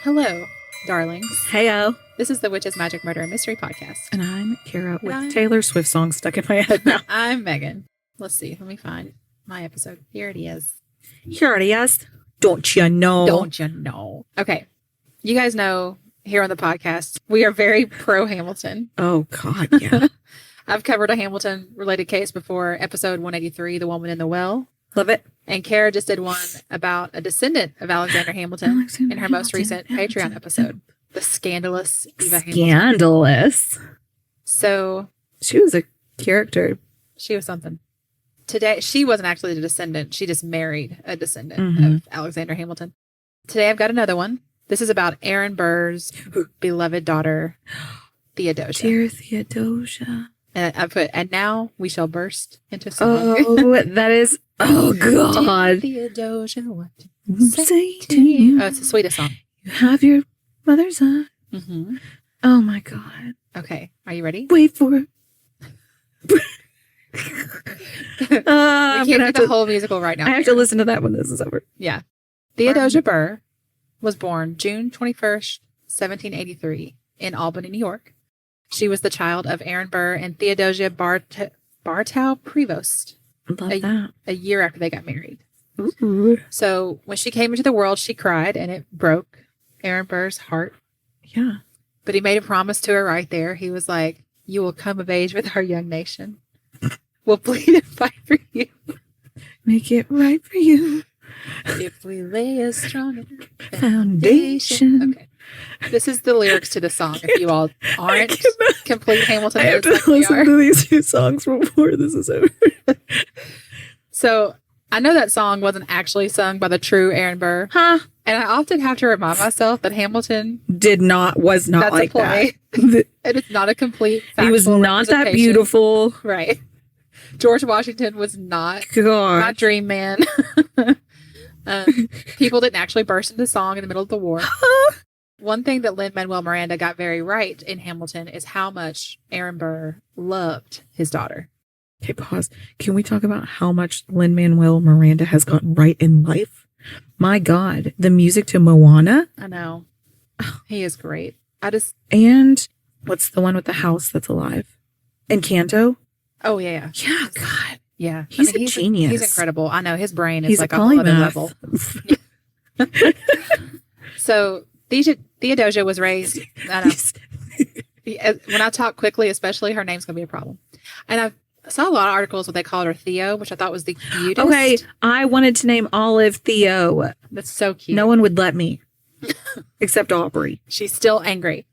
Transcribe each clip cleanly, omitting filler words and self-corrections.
Hello, darlings. Heyo. This is the Witches, Magic, Murder, and Mystery Podcast. And I'm Kara with Taylor Swift songs stuck in my head now. I'm Megan. Let's see. Let me find my episode. Here it is. Here it is. Don't you know? Don't you know? Okay. You guys know here on the podcast, we are very pro Hamilton. Oh, God, yeah. I've covered a Hamilton-related case before, episode 183, The Woman in the Well. Love it. And Kara just did one about a descendant of Alexander Hamilton in her most recent Patreon episode, the scandalous Eva Hamilton. Scandalous. So she was a character. She was something. Today, she wasn't actually the descendant. She just married a descendant of Alexander Hamilton. Today, I've got another one. This is about Aaron Burr's beloved daughter, Theodosia. Dear Theodosia. And I put, and now we shall burst into song. Oh, that is, oh, God. Theodosia, what say to you? Oh, it's the sweetest song. You have your mother's eye. Mm-hmm. Oh, my God. Okay. Are you ready? Wait for it. We can't do the whole musical right now. I have to listen to that when this is over. Yeah. Theodosia Burr was born June 21st, 1783 in Albany, New York. She was the child of Aaron Burr and Theodosia Bartow Prevost. Love that. A year after they got married. Ooh. So when she came into the world, she cried, and it broke Aaron Burr's heart. Yeah. But he made a promise to her right there. He was like, "You will come of age with our young nation. We'll bleed and fight for you. Make it right for you. If we lay a strong foundation." Okay. This is the lyrics to the song. If you all aren't complete Hamilton, I have to listen to these two songs before this is over. So I know that song wasn't actually sung by the true Aaron Burr. Huh? And I often have to remind myself that Hamilton was not that's like a play. that. It is not a complete He was not that beautiful. Right. George Washington was not Dream Man. People didn't actually burst into song in the middle of the war. One thing that Lin-Manuel Miranda got very right in Hamilton is how much Aaron Burr loved his daughter. Okay, pause. Can we talk about how much Lin-Manuel Miranda has gotten right in life? My God. The music to Moana. I know. He is great. And what's the one with the house that's alive? Encanto? Oh, yeah. Yeah, God. Yeah. He's a genius. He's incredible. I know. His brain is he's like a whole other level. So Theodosia was raised. I know. When I talk quickly, especially, her name's going to be a problem. And I saw a lot of articles where they called her Theo, which I thought was the cutest. Okay, I wanted to name Olive Theo. That's so cute. No one would let me, except Aubrey. She's still angry.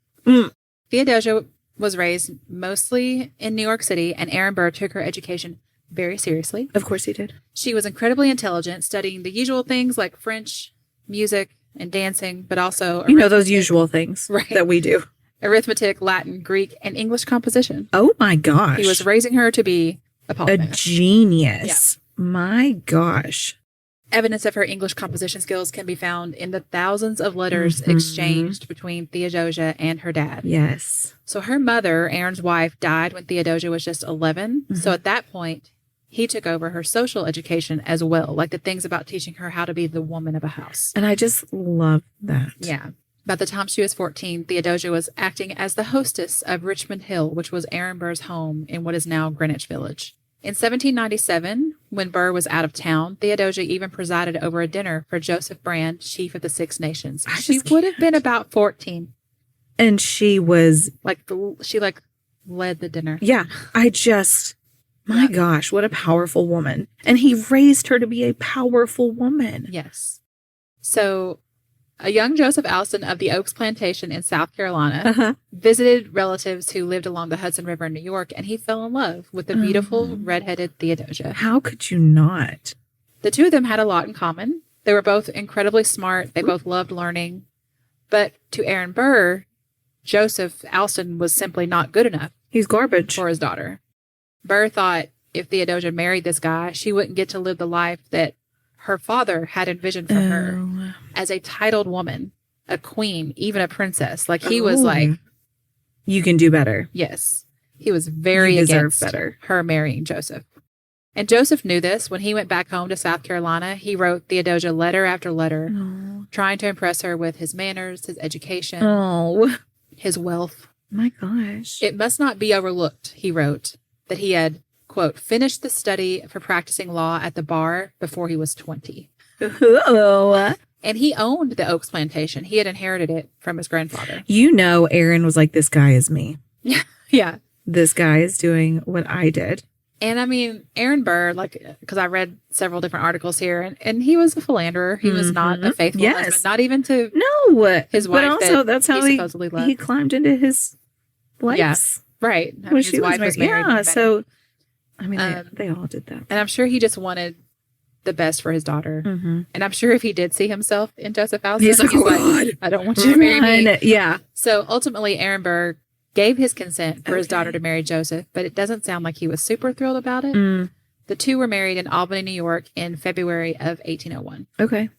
Theodosia was raised mostly in New York City, and Aaron Burr took her education very seriously. Of course he did. She was incredibly intelligent, studying the usual things like French, music, and dancing, but also those usual things that we do. Arithmetic, Latin, Greek, and English composition. Oh my gosh. He was raising her to be a polymath. A genius. Yeah. My gosh. Evidence of her English composition skills can be found in the thousands of letters exchanged between Theodosia and her dad. Yes. So her mother, Aaron's wife, died when Theodosia was just 11. So at that point, he took over her social education as well, like the things about teaching her how to be the woman of a house. And I just love that. Yeah. By the time she was 14, Theodosia was acting as the hostess of Richmond Hill, which was Aaron Burr's home in what is now Greenwich Village. In 1797, when Burr was out of town, Theodosia even presided over a dinner for Joseph Brand, chief of the Six Nations. She would have been about 14. And she was... she led the dinner. Yeah. My gosh, what a powerful woman. And he raised her to be a powerful woman. Yes. So a young Joseph Alston of the Oaks Plantation in South Carolina visited relatives who lived along the Hudson River in New York, and he fell in love with the beautiful redheaded Theodosia. How could you not? The two of them had a lot in common. They were both incredibly smart. They both loved learning. But to Aaron Burr, Joseph Alston was simply not good enough. He's garbage. For his daughter. Burr thought if Theodosia married this guy, she wouldn't get to live the life that her father had envisioned for her as a titled woman, a queen, even a princess. Like he was like, you can do better. Yes. He was very against her marrying Joseph. And Joseph knew this. When he went back home to South Carolina, he wrote Theodosia letter after letter, trying to impress her with his manners, his education, his wealth. My gosh. It must not be overlooked, he wrote, that he had, quote, finished the study for practicing law at the bar before he was 20. And he owned the Oaks Plantation. He had inherited it from his grandfather. You know, Aaron was like, this guy is me. Yeah. This guy is doing what I did. And I mean, Aaron Burr, like, because I read several different articles here, and he was a philanderer. He was not a faithful husband, not even to his wife. But also, that's how he supposedly loved. He climbed into his life. Yeah, right. I mean, his wife was married. Yeah, so, I mean, they all did that. And I'm sure he just wanted the best for his daughter. And I'm sure if he did see himself in Joseph Alston, he's like, I don't want you to marry me. Yeah. So ultimately, Aaron Burr gave his consent for his daughter to marry Joseph, but it doesn't sound like he was super thrilled about it. The two were married in Albany, New York in February of 1801. Okay.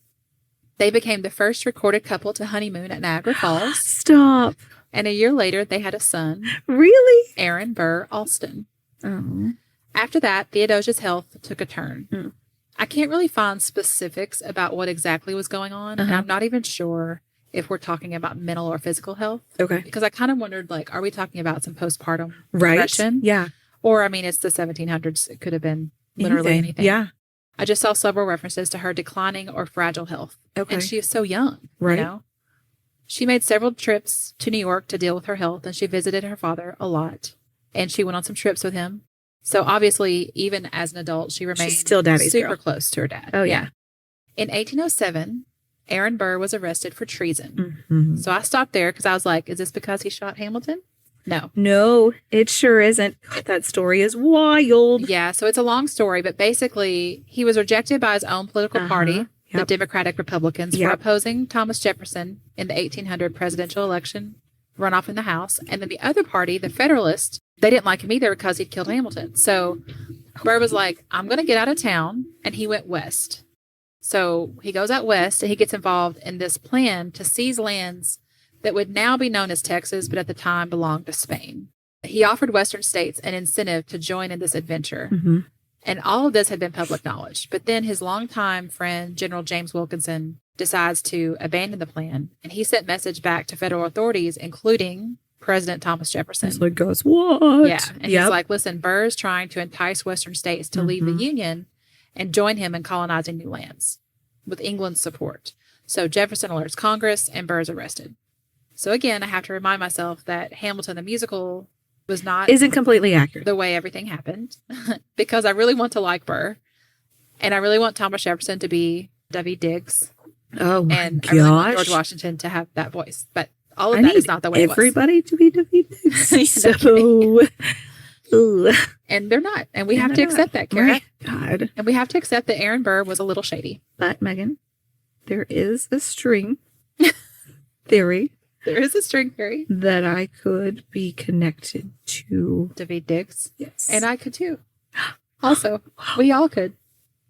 They became the first recorded couple to honeymoon at Niagara Falls. Stop. And a year later, they had a son. Really? Aaron Burr Alston. Oh. After that, Theodosia's health took a turn. I can't really find specifics about what exactly was going on. And I'm not even sure if we're talking about mental or physical health. Okay. Because I kind of wondered, like, are we talking about some postpartum depression? Yeah. Or, I mean, it's the 1700s. It could have been literally anything. Yeah. I just saw several references to her declining or fragile health. Okay. And she is so young. Right. You know? She made several trips to New York to deal with her health, and she visited her father a lot. And she went on some trips with him. So, obviously, even as an adult, she remained still daddy's super girl. close to her dad. Oh, yeah. In 1807, Aaron Burr was arrested for treason. So I stopped there because I was like, is this because he shot Hamilton? No. No, it sure isn't. God, that story is wild. Yeah, so it's a long story, but basically he was rejected by his own political party, the Democratic Republicans, for opposing Thomas Jefferson in the 1800 presidential election runoff in the House. And then the other party, the Federalists, they didn't like him either because he'd killed Hamilton. So Burr was like, I'm going to get out of town. And he went west. So he goes out west and he gets involved in this plan to seize lands that would now be known as Texas, but at the time belonged to Spain. He offered Western states an incentive to join in this adventure. And all of this had been public knowledge. But then his longtime friend, General James Wilkinson, decides to abandon the plan. And he sent message back to federal authorities, including President Thomas Jefferson. So it goes, what? Yeah. And he's like, listen, Burr is trying to entice Western states to leave the Union and join him in colonizing new lands with England's support. So Jefferson alerts Congress and Burr is arrested. So again, I have to remind myself that Hamilton the musical isn't completely accurate the way everything happened, because I really want to like Burr and I really want Thomas Jefferson to be W. Diggs. Oh my and gosh. I really want George Washington to have that voice, but all of that is not the way it was. Everybody to be W. Diggs. So, and they're not, and we have to accept that, Kara. Right. God. And we have to accept that Aaron Burr was a little shady. But Megan, there is a string theory. There is a string theory that I could be connected to David Diggs. Yes. And I could too. Also, we all could.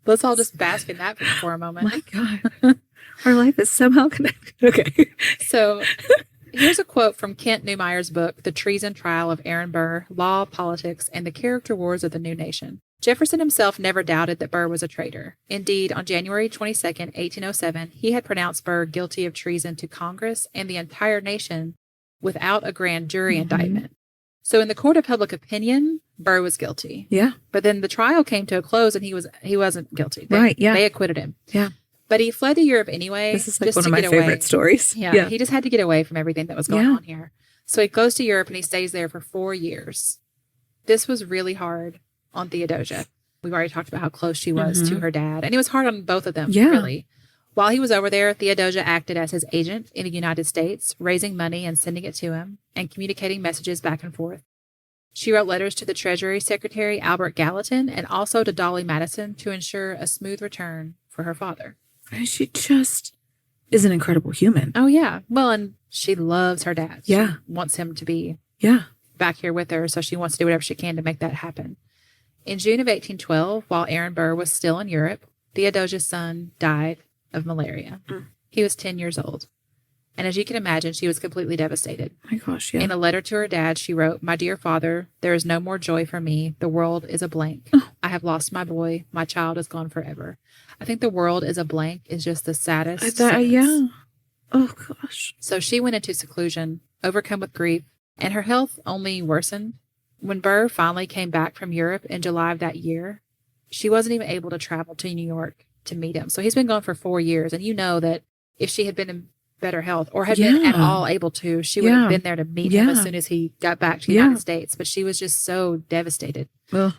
Let's all just bask in that for a moment. My God. Our life is somehow connected. Okay. So here's a quote from Kent Neumeyer's book, The Treason Trial of Aaron Burr, Law, Politics, and the Character Wars of the New Nation. Jefferson himself never doubted that Burr was a traitor. Indeed, on January 22nd, 1807, he had pronounced Burr guilty of treason to Congress and the entire nation without a grand jury indictment. So in the court of public opinion, Burr was guilty. Yeah. But then the trial came to a close and he wasn't guilty. They acquitted him. Yeah. But he fled to Europe anyway. This is like one of my favorite stories. Yeah. He just had to get away from everything that was going on here. So he goes to Europe and he stays there for 4 years. This was really hard on Theodosia. We've already talked about how close she was to her dad. And it was hard on both of them, really. While he was over there, Theodosia acted as his agent in the United States, raising money and sending it to him and communicating messages back and forth. She wrote letters to the Treasury Secretary, Albert Gallatin, and also to Dolly Madison to ensure a smooth return for her father. And she just is an incredible human. Oh, yeah. Well, and she loves her dad. Yeah. She wants him to be back here with her, so she wants to do whatever she can to make that happen. In June of 1812, while Aaron Burr was still in Europe, Theodosia's son died of malaria. He was 10 years old. And as you can imagine, she was completely devastated. My gosh, yeah. In a letter to her dad, she wrote, "My dear father, there is no more joy for me. The world is a blank. I have lost my boy. My child is gone forever." I think the world is a blank is just the saddest sentence. Yeah. Oh, gosh. So she went into seclusion, overcome with grief, and her health only worsened. When Burr finally came back from Europe in July of that year, she wasn't even able to travel to New York to meet him. So he's been gone for 4 years. And you know that if she had been in better health or had been at all able to, she would have been there to meet him as soon as he got back to the United States. But she was just so devastated. Ugh.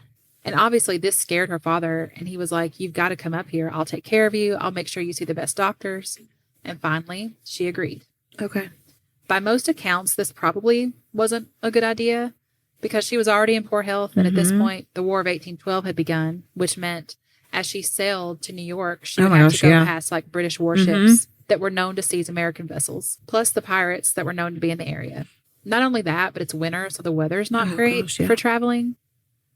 And obviously this scared her father. And he was like, "You've got to come up here. I'll take care of you. I'll make sure you see the best doctors." And finally, she agreed. Okay. By most accounts, this probably wasn't a good idea because she was already in poor health. And at this point, the War of 1812 had begun, which meant as she sailed to New York, she would have to go past like British warships that were known to seize American vessels, plus the pirates that were known to be in the area. Not only that, but it's winter, so the weather's not great for traveling.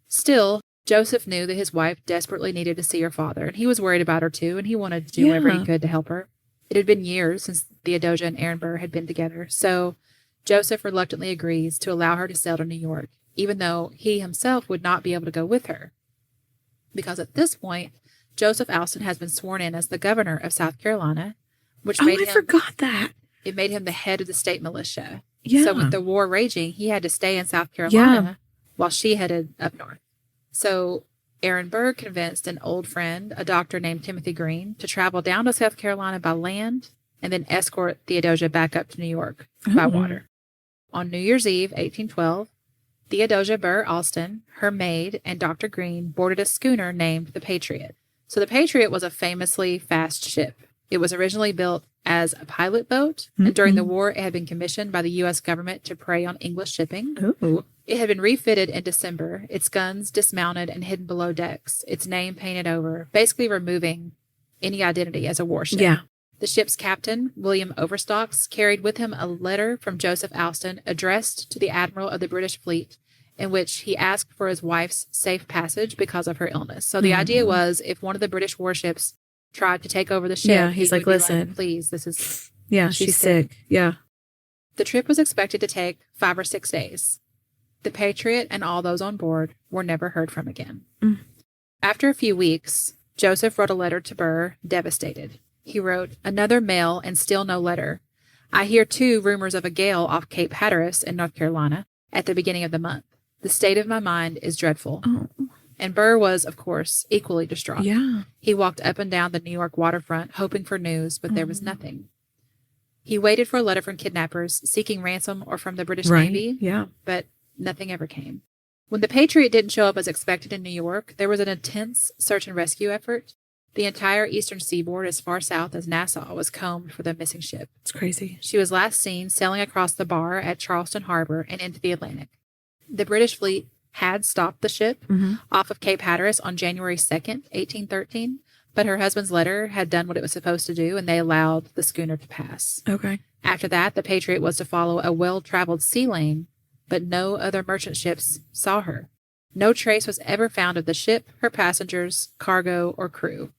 Still, Joseph knew that his wife desperately needed to see her father, and he was worried about her too, and he wanted to do whatever he could to help her. It had been years since Theodosia and Aaron Burr had been together, so Joseph reluctantly agrees to allow her to sail to New York, even though he himself would not be able to go with her. Because at this point, Joseph Alston has been sworn in as the governor of South Carolina, which made him, forgot that. It made him the head of the state militia. Yeah. So with the war raging, he had to stay in South Carolina while she headed up north. So Aaron Burr convinced an old friend, a doctor named Timothy Green, to travel down to South Carolina by land and then escort Theodosia back up to New York by water. On New Year's Eve, 1812, Theodosia Burr Alston, her maid, and Dr. Green boarded a schooner named the Patriot. So the Patriot was a famously fast ship. It was originally built as a pilot boat, and during the war, it had been commissioned by the U.S. government to prey on English shipping. Ooh. It had been refitted in December, its guns dismounted and hidden below decks, its name painted over, basically removing any identity as a warship. Yeah. The ship's captain, William Overstocks, carried with him a letter from Joseph Alston addressed to the admiral of the British fleet, in which he asked for his wife's safe passage because of her illness. So the idea was if one of the British warships tried to take over the ship, he's like, "Listen, please, this is..." Yeah, she's sick. Yeah. The trip was expected to take 5 or 6 days. The Patriot and all those on board were never heard from again. After a few weeks, Joseph wrote a letter to Burr, devastated. He wrote, "Another mail and still no letter. I hear too rumors of a gale off Cape Hatteras in North Carolina at the beginning of the month. The state of my mind is dreadful." Oh. And Burr was, of course, equally distraught. Yeah. He walked up and down the New York waterfront, hoping for news, but there was nothing. He waited for a letter from kidnappers seeking ransom or from the British Navy, but nothing ever came. When the Patriot didn't show up as expected in New York, there was an intense search and rescue effort. The entire eastern seaboard, as far south as Nassau, was combed for the missing ship. It's crazy. She was last seen sailing across the bar at Charleston Harbor and into the Atlantic. The British fleet had stopped the ship off of Cape Hatteras on January 2nd, 1813, but her husband's letter had done what it was supposed to do, and they allowed the schooner to pass. Okay. After that, the Patriot was to follow a well-traveled sea lane, but no other merchant ships saw her. No trace was ever found of the ship, her passengers, cargo, or crew.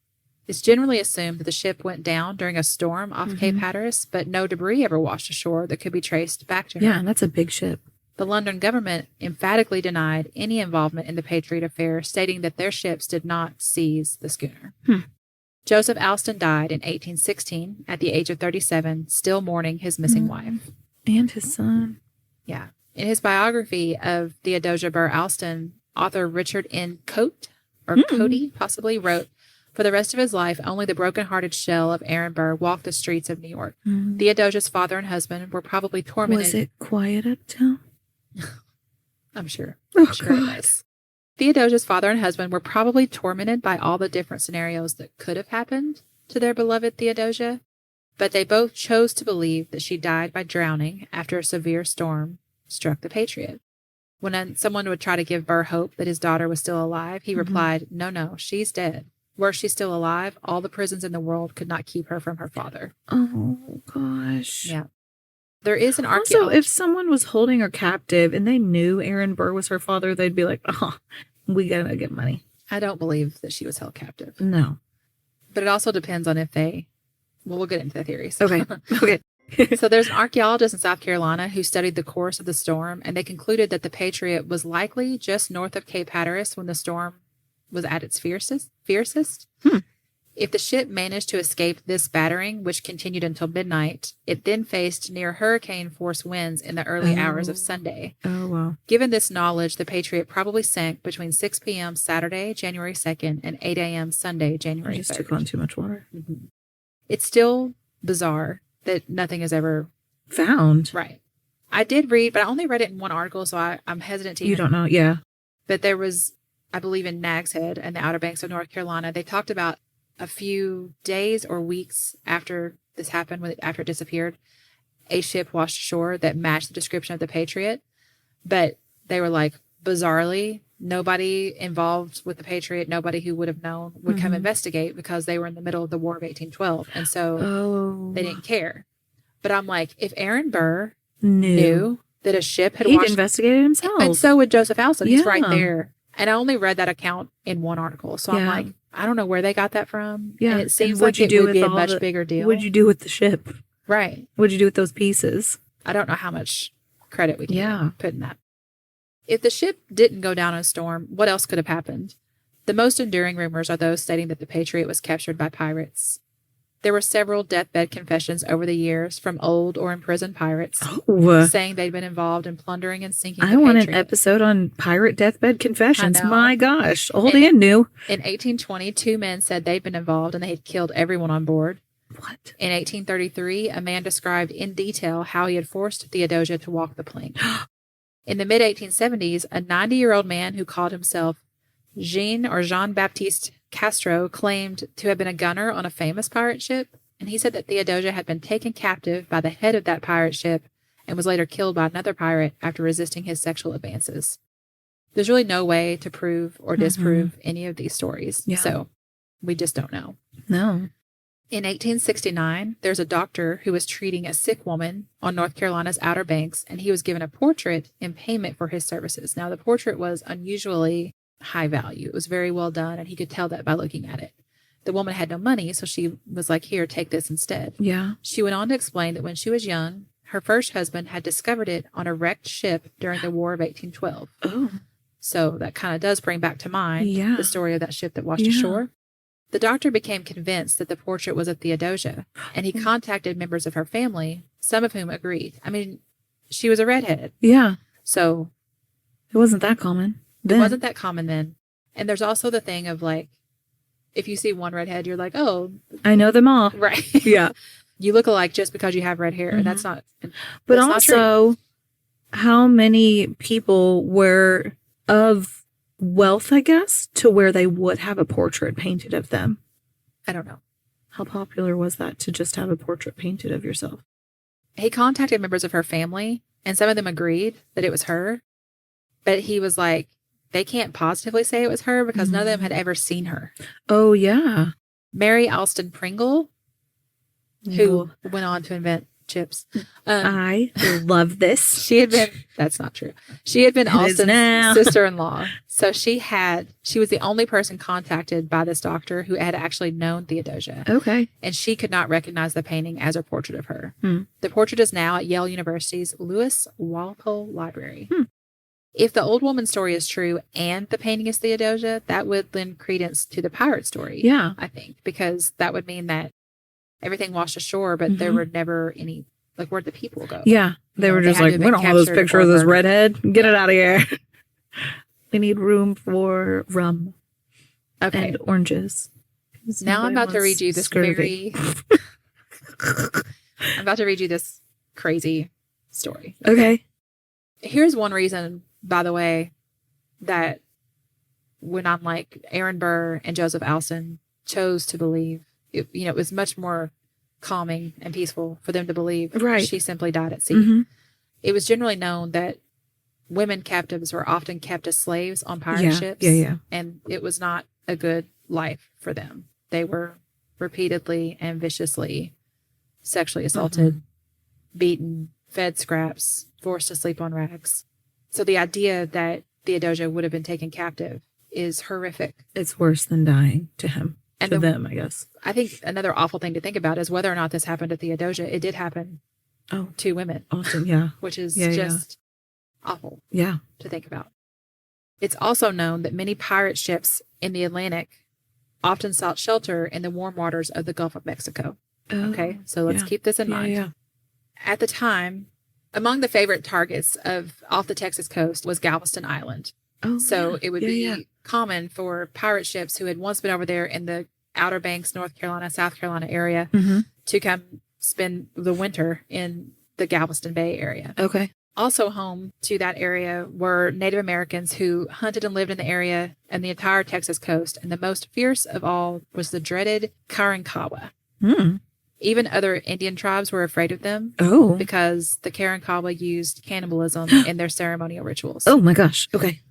It's generally assumed that the ship went down during a storm off Cape Hatteras, but no debris ever washed ashore that could be traced back to her. Yeah, and that's a big ship. The London government emphatically denied any involvement in the Patriot affair, stating that their ships did not seize the schooner. Joseph Alston died in 1816 at the age of 37, still mourning his missing wife. And his son. Yeah. In his biography of Theodosia Burr Alston, author Richard N. Coate, or Cody possibly, wrote, "For the rest of his life, only the broken-hearted shell of Aaron Burr walked the streets of New York. Theodosia's father and husband were probably tormented." Was it quiet uptown? I'm sure. Oh, I'm sure it was. Theodosia's father and husband were probably tormented by all the different scenarios that could have happened to their beloved Theodosia, but they both chose to believe that she died by drowning after a severe storm struck the Patriot. When someone would try to give Burr hope that his daughter was still alive, he replied, no, she's dead. Were she still alive, all the prisons in the world could not keep her from her father. Oh, gosh. Yeah. There is an Also, archaeologist. if someone was holding her captive and they knew Aaron Burr was her father, they'd be like, "Oh, we gotta get money." I don't believe that she was held captive. No. But it also depends on if they... Well, we'll get into the theories. Okay. Okay. So there's an archaeologist in South Carolina who studied the course of the storm, and they concluded that the Patriot was likely just north of Cape Hatteras when the storm was at its fiercest. If the ship managed to escape this battering, which continued until midnight, it then faced near hurricane force winds in the early hours of Sunday. Oh, wow. Given this knowledge, the Patriot probably sank between 6 p.m. Saturday, January 2nd, and 8 a.m. Sunday, January 3rd. I just took on too much water. It's still bizarre that nothing is ever found. Right. I did read, but I only read it in one article, so I'm hesitant to You don't know, yeah. But there was, I believe, in Nags Head and the Outer Banks of North Carolina, they talked about a few days or weeks after this happened, after it disappeared, a ship washed ashore that matched the description of the Patriot. But they were like, bizarrely, nobody involved with the Patriot, nobody who would have known would come investigate because they were in the middle of the War of 1812. And so they didn't care. But I'm like, if Aaron Burr knew that a ship had washed... He'd investigated himself. And so would Joseph Alston. He's right there. And I only read that account in one article. So I'm like, I don't know where they got that from. Yeah. And it seems like it would be a much bigger deal. What'd you do with the ship? Right. What'd you do with those pieces? I don't know how much credit we can put in that. If the ship didn't go down in a storm, what else could have happened? The most enduring rumors are those stating that the Patriot was captured by pirates. There were several deathbed confessions over the years from old or imprisoned pirates saying they'd been involved in plundering and sinking the Patriot. I want an episode on pirate deathbed confessions. My gosh. Old and new. In 1820, 2 men said they'd been involved and they had killed everyone on board. What? In 1833, a man described in detail how he had forced Theodosia to walk the plank. In the mid-1870s, a 90-year-old man who called himself Jean-Baptiste Castro claimed to have been a gunner on a famous pirate ship, and he said that Theodosia had been taken captive by the head of that pirate ship and was later killed by another pirate after resisting his sexual advances. There's really no way to prove or disprove any of these stories, so we just don't know. No. In 1869, there's a doctor who was treating a sick woman on North Carolina's Outer Banks, and he was given a portrait in payment for his services. Now, the portrait was unusually high value. It was very well done, and he could tell that by looking at it. The woman had no money, so she was like, here, take this instead. Yeah. She went on to explain that when she was young, her first husband had discovered it on a wrecked ship during the War of 1812. Oh. So that kind of does bring back to mind the story of that ship that washed ashore. The doctor became convinced that the portrait was of Theodosia, and he contacted members of her family, some of whom agreed. I mean, she was a redhead. Yeah. So it wasn't that common. It wasn't that common then. And there's also the thing of like, if you see one redhead, you're like, oh, I know them all. Right. Yeah. You look alike just because you have red hair. And that's not. But also, how many people were of wealth, I guess, to where they would have a portrait painted of them? I don't know. How popular was that to just have a portrait painted of yourself? He contacted members of her family, and some of them agreed that it was her. But he was like, they can't positively say it was her because none of them had ever seen her. Oh, yeah. Mary Alston Pringle, who went on to invent chips. I love this. She had been, that's not true. She had been Alston's sister-in-law. So she was the only person contacted by this doctor who had actually known Theodosia. Okay. And she could not recognize the painting as a portrait of her. The portrait is now at Yale University's Lewis Walpole Library. If the old woman's story is true and the painting is Theodosia, that would lend credence to the pirate story. Yeah. I think, because that would mean that everything washed ashore, but there were never any, like, where'd the people go? Yeah. They were just like, we don't want those pictures of this redhead. Get it out of here. We need room for rum. Okay. And oranges. Now I'm about to read you this I'm about to read you this crazy story. Okay. Here's one reason, by the way, that when I'm like Aaron Burr and Joseph Alston chose to believe, it was much more calming and peaceful for them to believe she simply died at sea. It was generally known that women captives were often kept as slaves on pirate ships. And it was not a good life for them. They were repeatedly and viciously sexually assaulted, beaten, fed scraps, forced to sleep on rags. So the idea that Theodosia would have been taken captive is horrific. It's worse than dying to him. And to them, I guess. I think another awful thing to think about is whether or not this happened to Theodosia. It did happen Oh, 2 women, Alston, yeah. which is Yeah, just awful Yeah. to think about. It's also known that many pirate ships in the Atlantic often sought shelter in the warm waters of the Gulf of Mexico. Oh, Okay, so let's keep this in mind. Yeah. At the time, among the favorite targets off the Texas coast was Galveston Island. Oh, So it would be common for pirate ships who had once been over there in the Outer Banks, North Carolina, South Carolina area to come spend the winter in the Galveston Bay area. Okay. Also home to that area were Native Americans who hunted and lived in the area and the entire Texas coast. And the most fierce of all was the dreaded Karankawa. Even other Indian tribes were afraid of them because the Karankawa used cannibalism in their ceremonial rituals. Oh my gosh. Okay.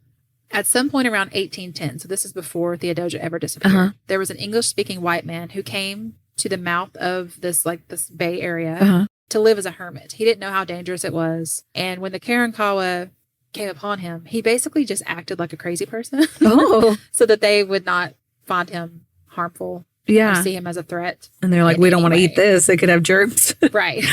At some point around 1810, so this is before Theodosia ever disappeared, there was an English-speaking white man who came to the mouth of this bay area to live as a hermit. He didn't know how dangerous it was. And when the Karankawa came upon him, he basically just acted like a crazy person so that they would not find him harmful or see him as a threat. And they're like, we don't want to eat this. They could have germs. Right.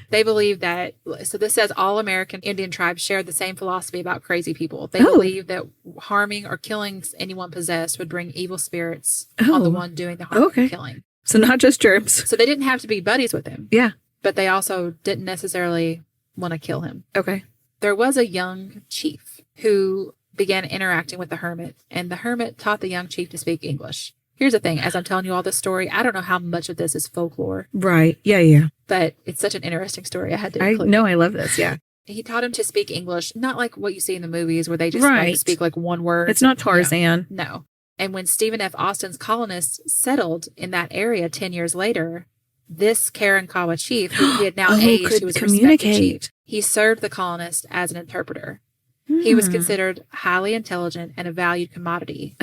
They believe that, so this says all American Indian tribes shared the same philosophy about crazy people. They believe that harming or killing anyone possessed would bring evil spirits on the one doing the harm and killing. So not just germs. So they didn't have to be buddies with him. Yeah. But they also didn't necessarily want to kill him. Okay. There was a young chief who began interacting with the hermit, and the hermit taught the young chief to speak English. Here's the thing. As I'm telling you all this story, I don't know how much of this is folklore. Right. Yeah. But it's such an interesting story. I had to include. No, I love this. Yeah. He taught him to speak English, not like what you see in the movies where they just speak like one word. It's not Tarzan. No. And when Stephen F. Austin's colonists settled in that area 10 years later, this Karankawa chief, who he had now aged, who was a respected chief, he served the colonists as an interpreter. He was considered highly intelligent and a valued commodity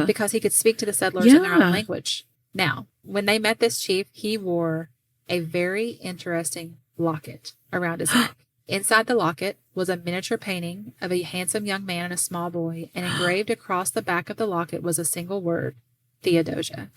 because he could speak to the settlers in their own language. Now, when they met this chief, he wore a very interesting locket around his neck. Inside the locket was a miniature painting of a handsome young man and a small boy, and engraved across the back of the locket was a single word, Theodosia.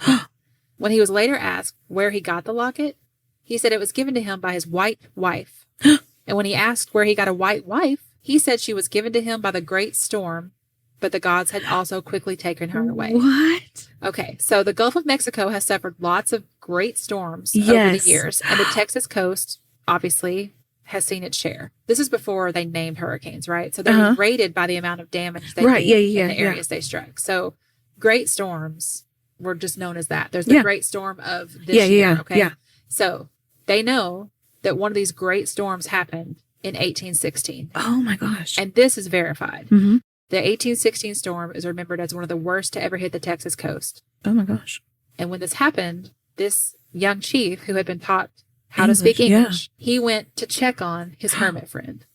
When he was later asked where he got the locket, he said it was given to him by his white wife. And when he asked where he got a white wife, he said she was given to him by the great storm, but the gods had also quickly taken her away. What? Okay, so the Gulf of Mexico has suffered lots of great storms over the years, and the Texas coast, obviously, has seen its share. This is before they named hurricanes, right? So they were rated by the amount of damage they did in the areas they struck. So great storms were just known as that. There's the great storm of this year, okay? Yeah. So they know that one of these great storms happened in 1816. Oh my gosh. And this is verified. The 1816 storm is remembered as one of the worst to ever hit the Texas coast. Oh my gosh. And when this happened, this young chief who had been taught how to speak English, he went to check on his hermit friend.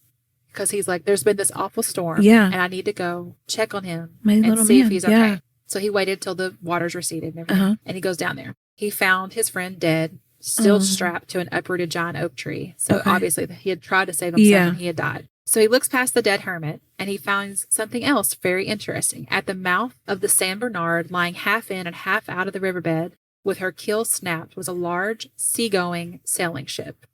Because he's like, there's been this awful storm. And I need to go check on him and see if he's okay. So he waited till the waters receded and everything. And he goes down there. He found his friend dead, still strapped to an uprooted giant oak tree. So obviously he had tried to save himself and he had died. So he looks past the dead hermit and he finds something else very interesting. At the mouth of the San Bernard, lying half in and half out of the riverbed, with her keel snapped, was a large seagoing sailing ship.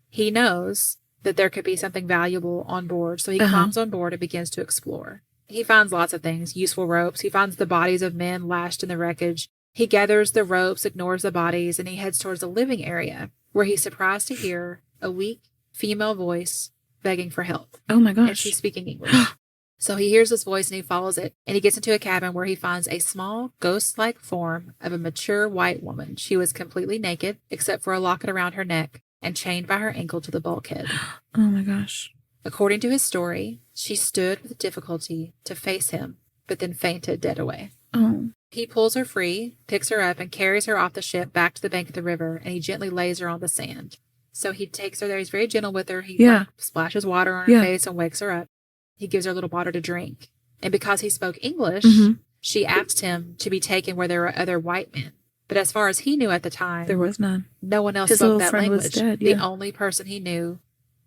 He knows that there could be something valuable on board, so he climbs on board and begins to explore. He finds lots of things, useful ropes. He finds the bodies of men lashed in the wreckage. He gathers the ropes, ignores the bodies, and he heads towards the living area, where he's surprised to hear a weak female voice begging for help. Oh my gosh. And she's speaking English. So he hears this voice and he follows it, and he gets into a cabin where he finds a small ghost-like form of a mature white woman. She was completely naked, except for a locket around her neck, and chained by her ankle to the bulkhead. Oh my gosh. According to his story, she stood with difficulty to face him, but then fainted dead away. Oh. He pulls her free, picks her up, and carries her off the ship back to the bank of the river, and he gently lays her on the sand. So he takes her there. He's very gentle with her. He splashes water on her face and wakes her up. He gives her a little water to drink. And because he spoke English, she asked him to be taken where there were other white men. But as far as he knew at the time, there was none. No one else his spoke that friend language. Was dead, The only person he knew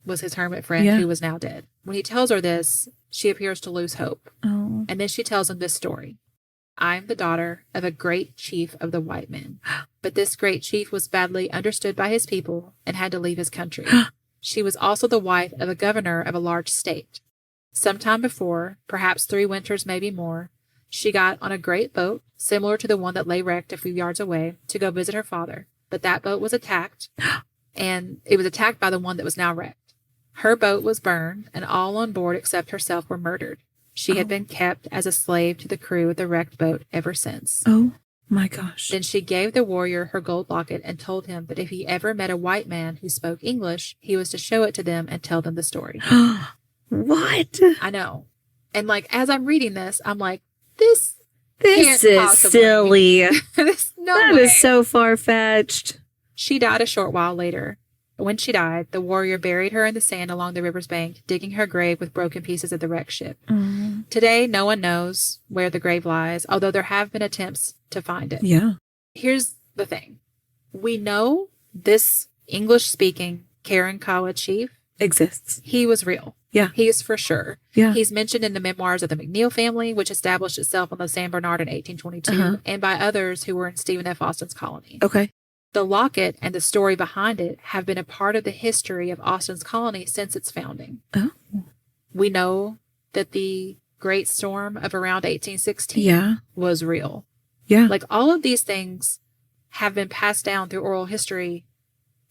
was his hermit friend who was now dead. When he tells her this, she appears to lose hope. Oh. And then she tells him this story. I am the daughter of a great chief of the white men. But this great chief was badly understood by his people and had to leave his country. She was also the wife of a governor of a large state. Sometime before, perhaps 3 winters, maybe more, she got on a great boat, similar to the one that lay wrecked a few yards away, to go visit her father. But that boat was attacked, and it was attacked by the one that was now wrecked. Her boat was burned, and all on board except herself were murdered. She had been kept as a slave to the crew of the wrecked boat ever since. Oh, my gosh. Then she gave the warrior her gold locket and told him that if he ever met a white man who spoke English, he was to show it to them and tell them the story. What? I know. And like, as I'm reading this, I'm like, this is silly. That is so far-fetched. She died a short while later. When she died, the warrior buried her in the sand along the river's bank, digging her grave with broken pieces of the wrecked ship. Today, no one knows where the grave lies, although there have been attempts to find it. Yeah. Here's the thing. We know this English-speaking Karankawa chief exists. He was real. Yeah. He is for sure. Yeah. He's mentioned in the memoirs of the McNeil family, which established itself on the San Bernard in 1822, and by others who were in Stephen F. Austin's colony. Okay. The locket and the story behind it have been a part of the history of Austin's colony since its founding. Oh. We know that the Great Storm of around 1816 was real. Yeah. Like, all of these things have been passed down through oral history.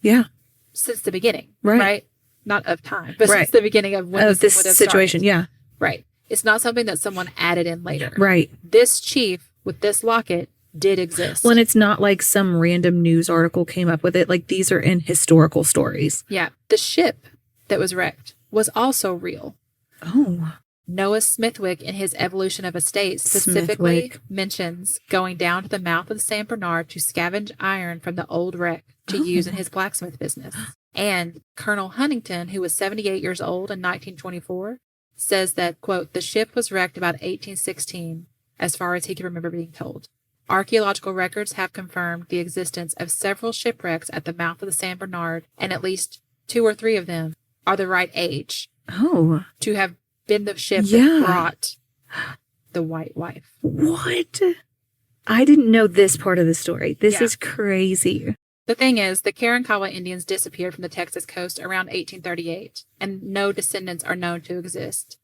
Yeah. Since the beginning. Right. Right? Not of time, but since the beginning of when this situation. Started. Yeah. Right. It's not something that someone added in later. Right. This chief with this locket did exist. Well, and it's not like some random news article came up with it. Like, these are in historical stories. Yeah. The ship that was wrecked was also real. Oh. Noah Smithwick, in his Evolution of a State, specifically mentions going down to the mouth of the San Bernard to scavenge iron from the old wreck to use in his blacksmith business. And Colonel Huntington, who was 78 years old in 1924, says that, quote, the ship was wrecked about 1816, as far as he can remember being told. Archaeological records have confirmed the existence of several shipwrecks at the mouth of the San Bernard, and at least 2 or 3 of them are the right age to have been the ship that brought the white wife. What? I didn't know this part of the story. This is crazy. The thing is, the Karankawa Indians disappeared from the Texas coast around 1838, and no descendants are known to exist.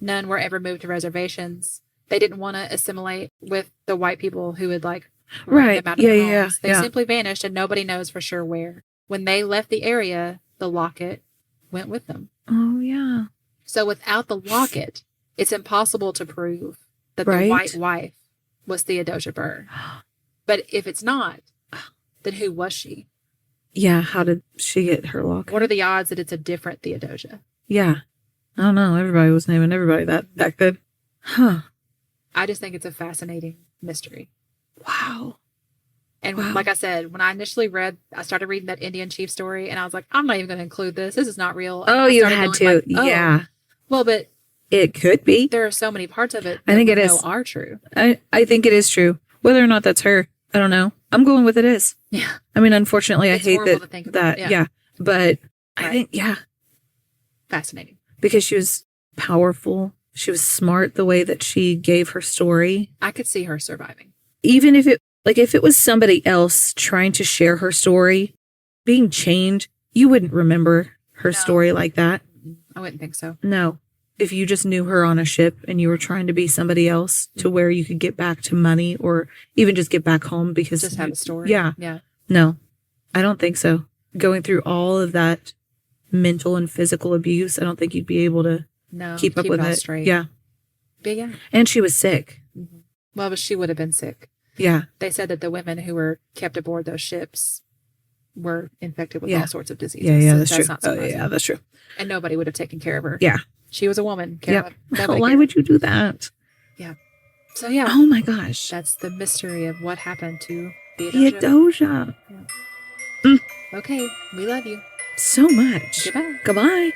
None were ever moved to reservations. They didn't want to assimilate with the white people who would, like, run them out of their homes. They simply vanished, and nobody knows for sure where. When they left the area, the locket went with them. Oh, yeah. So without the locket, it's impossible to prove that the white wife was Theodosia Burr. But if it's not, then who was she? Yeah, how did she get her locket? What are the odds that it's a different Theodosia? Yeah. I don't know. Everybody was naming everybody that back then. Huh. I just think it's a fascinating mystery. Wow. And like I said, when I initially I started reading that Indian chief story, and I was like, I'm not even going to include this. This is not real. And you had to. Like, yeah. Well, but it could be. There are so many parts of it I think it is. Are true. I think it is true. Whether or not that's her, I don't know. I'm going with it is. Yeah. I mean, unfortunately, I hate to think about. Yeah. But I think, fascinating. Because she was powerful. She was smart the way that she gave her story. I could see her surviving. Even if it was somebody else trying to share her story, being chained, you wouldn't remember her story like that. I wouldn't think so. No. If you just knew her on a ship and you were trying to be somebody else to where you could get back to money or even just get back home because... Just have a story. Yeah. Yeah. No, I don't think so. Going through all of that mental and physical abuse, I don't think you'd be able to keep up with it. Straight. Yeah. But yeah. And she was sick. Mm-hmm. Well, but she would have been sick. Yeah. They said that the women who were kept aboard those ships were infected with all sorts of diseases. Yeah, so that's true. Not surprising. Yeah, that's true. And nobody would have taken care of her. Yeah. She was a woman. Yeah. Why would you do that? Yeah. So yeah. Oh my gosh. That's the mystery of what happened to Theodosia. Yeah. Okay. We love you. So much. Goodbye. Goodbye.